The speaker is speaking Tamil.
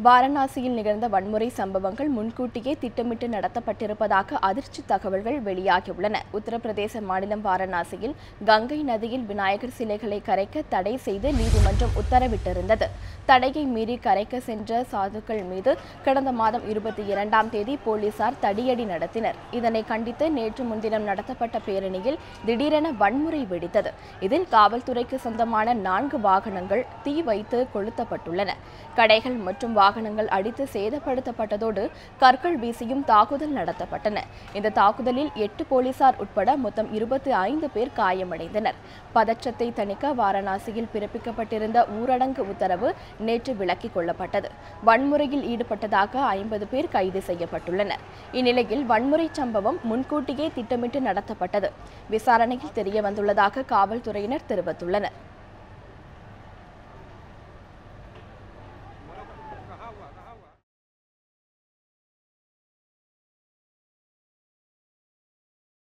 வாரணாசியில் நிகழ்ந்த வன்முறை சம்பவங்கள் முன்கூட்டியே திட்டமிட்டு நடத்தப்பட்டிருப்பதாக அதிர்ச்சி தகவல்கள் வெளியாகியுள்ளன. உத்தரப்பிரதேச மாநிலம் வாரணாசியில் கங்கை நதியில் விநாயகர் சிலைகளை கரைக்க தடை செய்து நீதிமன்றம் உத்தரவிட்டிருந்தது. தடையை மீறி கரைக்க சென்ற சாதுக்கள் மீது கடந்த மாதம் 22ஆம் தேதி போலீசார் தடியடி நடத்தினர். இதனை கண்டித்து நேற்று முன்தினம் நடத்தப்பட்ட பேரணியில் திடீரென வன்முறை வெடித்தது. இதில் காவல்துறைக்கு சொந்தமான 4 வாகனங்கள் தீ வைத்து கொளுத்தப்பட்டுள்ளன. கடைகள் மற்றும் வாகனங்கள் அடித்து சேதப்படுத்தப்பட்டதோடு கற்கள் வீசியும் தாக்குதல் நடத்தப்பட்டன. இந்த தாக்குதலில் 8 போலீசார் உட்பட மொத்தம் 25 பேர் காயமடைந்தனர். பதற்றத்தை தணிக்க வாரணாசியில் பிறப்பிக்கப்பட்டிருந்த ஊரடங்கு உத்தரவு நேற்று விலக்கிக் கொள்ளப்பட்டது. வன்முறையில் ஈடுபட்டதாக 50 பேர் கைது செய்யப்பட்டுள்ளனர். இந்நிலையில் வன்முறை சம்பவம் முன்கூட்டியே திட்டமிட்டு நடத்தப்பட்டது விசாரணையில் தெரியவந்துள்ளதாக காவல்துறையினர் தெரிவித்துள்ளனர்.